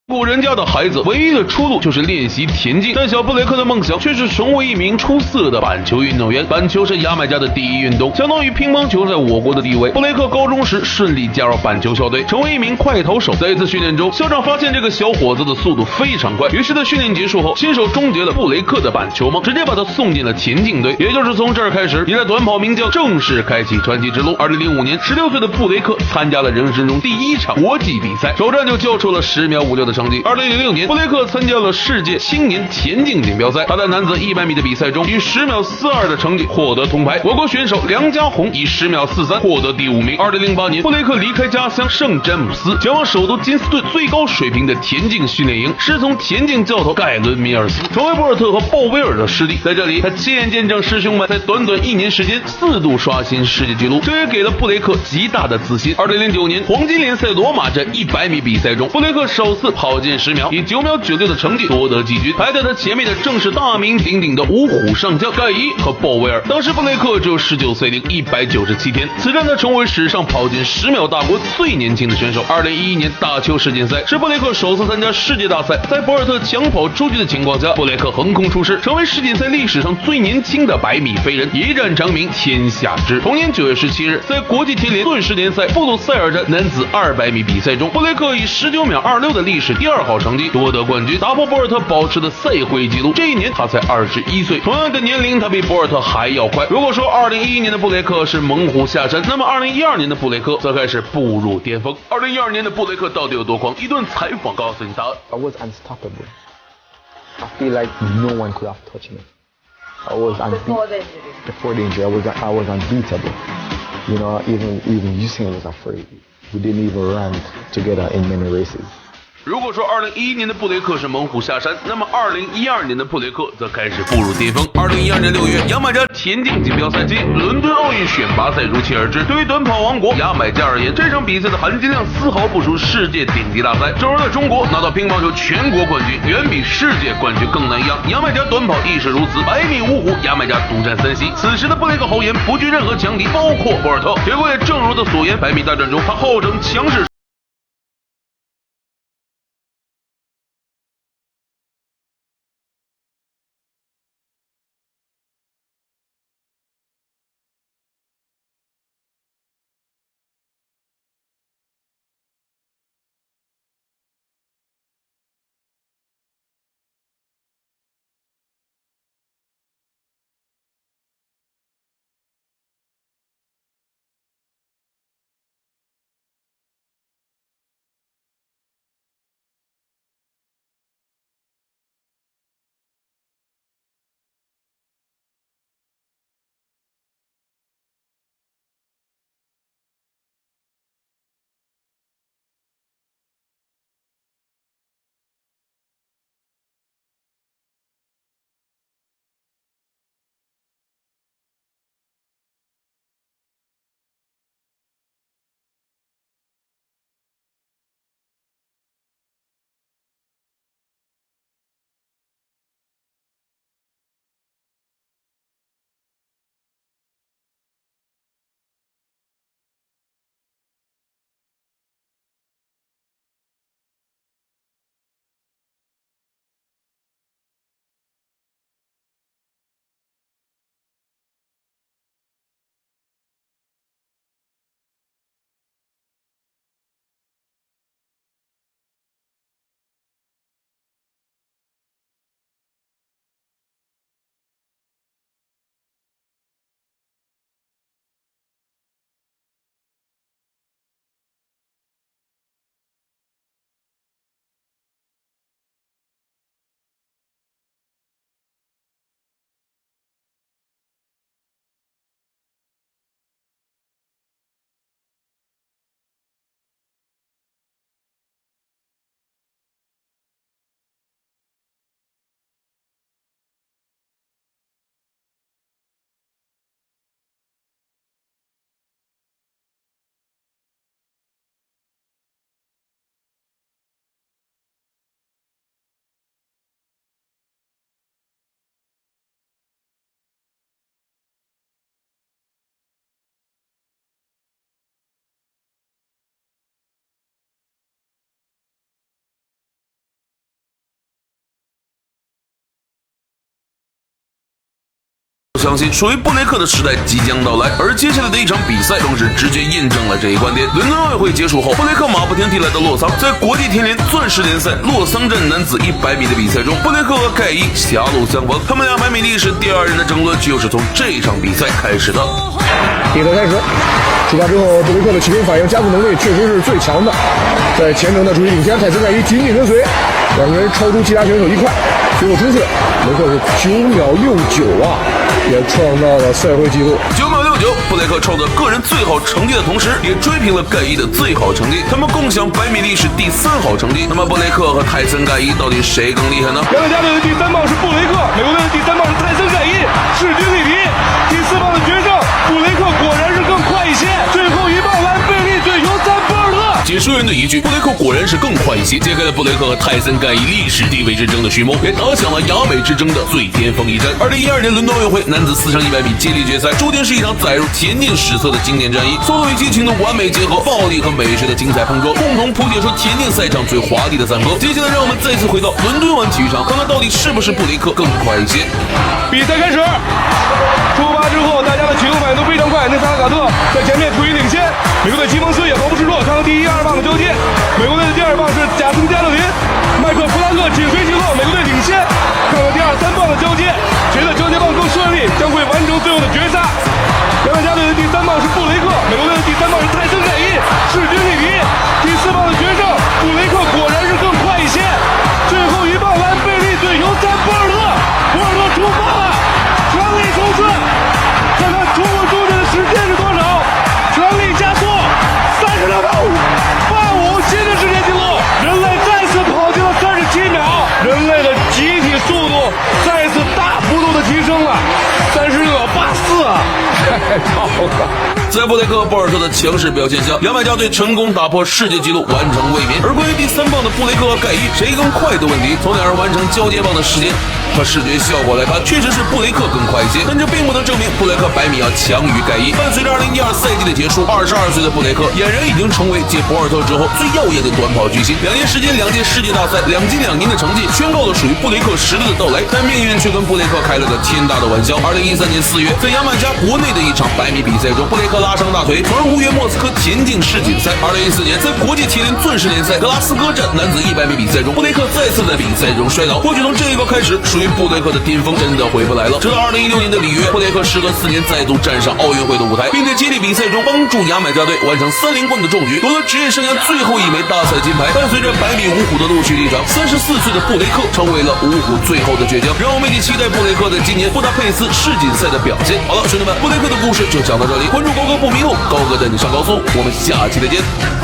古人家的孩子唯一的出路就是练习田径，但小布雷克的梦想却是成为一名出色的板球运动员。板球是牙买加的第一运动，相当于乒乓球在我国的地位。布雷克高中时顺利加入板球校队，成为一名快投手。在一次训练中，校长发现这个小伙子的速度非常快，于是，在训练结束后，亲手终结了布雷克的板球梦，直接把他送进了田径队。也就是从这儿开始，一代短跑名将正式开启传奇之路。2005年，16岁的布雷克参加了人生中第一场国际比赛，首战就交出了10秒56的成绩。2006年，布雷克参加了世界青年田径锦标赛，他在男子100米的比赛中以10秒42的成绩获得铜牌。我国选手梁家宏以10秒43获得第5名。2008年，布雷克离开家乡圣詹姆斯，前往首都金斯顿最高水平的田径训练营，师从田径教头盖伦·米尔斯，成为博尔特和鲍威尔的师弟。在这里，他亲眼见证师兄们在短短1年时间4度刷新世界纪录，这也给了布雷克极大的自信。2009年，黄金联赛罗马站100米比赛中，布雷克首次跑进10秒，以9秒96的成绩夺得季军。排在他前面的正是大名鼎鼎的五虎上将盖伊和鲍威尔。当时布雷克只有19岁零197天，此战他成为史上跑进10秒大国最年轻的选手。2011年大邱世锦赛是布雷克首次参加世界大赛，在博尔特抢跑出局的情况下，布雷克横空出世，成为世锦赛历史上最年轻的100米飞人，一战成名天下知。同年9月17日，在国际田联顿时联赛布鲁塞尔站男子200米比赛中，布雷克以19秒26的历史第2好成绩夺得冠军，打破博尔特保持的赛会纪录。这一年他才21岁，同样的年龄他比博尔特还要快。如果说2011年的布雷克是猛虎下山，那么2012年的布雷克则开始步入巅峰。2012年的布雷克到底有多狂？一段采访告诉你答案。I was unstoppable. I feel like no one could have touched me. I was before the injury. I was unbeatable. You know, even Usain was afraid. We didn't even run together in many races. 如果说2011年的布雷克是猛虎下山，那么2012年的布雷克则开始步入巅峰。2012年6月，牙买加田径锦标赛及伦敦奥运选拔赛如期而至。对于短跑王国牙买加而言，这场比赛的含金量丝毫不输世界顶级大赛。正如在中国拿到乒乓球全国冠军，远比世界冠军更难一样，牙买加短跑亦是如此。100米5虎，牙买加独占3席。此时的布雷克豪言不惧任何强敌，包括博尔特。结果也正如他所言，100米大战中，他号称强势。相信属于布雷克的时代即将到来，而接下来的一场比赛更是直接印证了这一观点。伦敦奥运会结束后，布雷克马不停蹄来到洛桑，在国际田联钻石联赛洛桑站男子100米的比赛中，布雷克和盖伊狭路相逢，他们200米历史第2人的争论就是从这场比赛开始的。比赛开始，出发之后，布雷克的起飞反应加速能力确实是最强的，在前程的处于领先，泰森盖伊紧紧跟随，两个人超出其他选手1块，最后出色，布雷克是9秒69啊，也创造了赛会纪录。9秒69，布雷克创造个人最好成绩的同时，也追平了盖伊的最好成绩，他们共享100米历史第3好成绩。那么布雷克和泰森盖伊到底谁更厉害呢？牙买加队的第3棒是布雷克，美国队的第3棒是泰森盖伊，势均力敌。第4棒的决胜，布雷克果然是更快一些。最后一棒兰贝利对尤塞波尔特。解说员的一句，布雷克果然是更快一些，揭开了布雷克和泰森盖伊历史地位之争的序幕，也打响了亚美之争的最巅峰一战。2012年伦敦奥运会男子4乘100米接力决赛，注定是一场载入田径史册的经典战役，速度与激情的完美结合，暴力和美学的精彩碰撞，共同谱写出田径赛场最华丽的赞歌。接下来让我们再次回到伦敦湾体育场，看看到底是不是布雷克更快一些。比赛开始，出发之后，大家的启动反应都非常快。内萨拉卡特在前面处于领先，美国队吉蒙斯也毫不示弱。看看第1、2棒的交接，美国队的第2棒是贾森加勒林，麦克弗拉克紧随其后，美国队领先。看看第2、3棒的交接，谁的交接棒更顺利，将会完成最后的决赛。牙买加队的第3棒是布雷克，美国队的第3棒是泰森盖伊，势均力敌。第4棒的决胜，布雷克果然是更快一些。最后一棒兰贝利对尤塞波尔特，波尔特出发了，全力冲刺，看看冲过终点的时间是多少，全力加速，36秒85，新的世界纪录，人类再次跑进了37秒，人类的集体速度再次大幅度的提升了，36秒84啊，太棒了！在布雷克和博尔特的强势表现下，牙买加队成功打破世界纪录，完成卫冕。而关于第3棒的布雷克和盖伊谁更快的问题，从两人完成交接棒的时间和视觉效果来看，确实是布雷克更快一些，但这并不能证明布雷克100米要强于盖伊。伴随着2012赛季的结束，22岁的布雷克俨然已经成为继博尔特之后最耀眼的短跑巨星。2年时间2届世界大赛2金2银的成绩，宣告了属于布雷克时代的到来。但命运却跟布雷克开了个天大的玩笑。2013年4月，在牙买加国内的一场100米比赛中，布雷克拉伤大腿，从而无缘莫斯科田径世锦赛。2014年，在国际田联钻石联赛格拉斯哥站男子100米比赛中，布雷克再次在比赛中摔倒。或许从这一刻开始，属于布雷克的巅峰真的回不来了。直到2016年的里约，布雷克时隔4年再度站上奥运会的舞台，并在接力比赛中帮助牙买加队完成3连冠的壮举，夺得职业生涯最后一枚大赛金牌。伴随着100米五虎的陆续离场，34岁的布雷克成为了五虎最后的倔强。让我们一起期待布雷克在今年布达佩斯世锦赛的表现。好了，兄弟们，布雷克的故事就讲到这里，关注高哥不迷路，高哥带你上高速，我们下期再见。